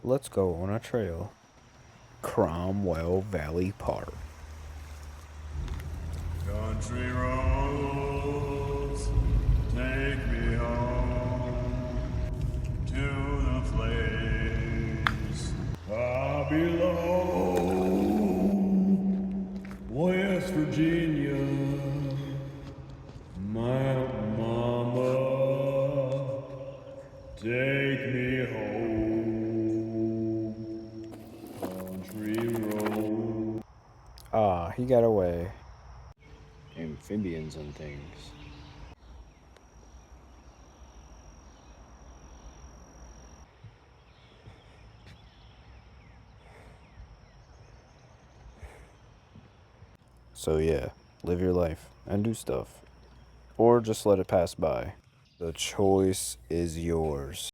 Let's go on a trail. Cromwell Valley Park. Country roads, take me home to the place I belong. West Virginia, Mountain Mama, take me home. Country road. Ah, he got away. Amphibians and things. So yeah, live your life and do stuff. Or just let it pass by. The choice is yours.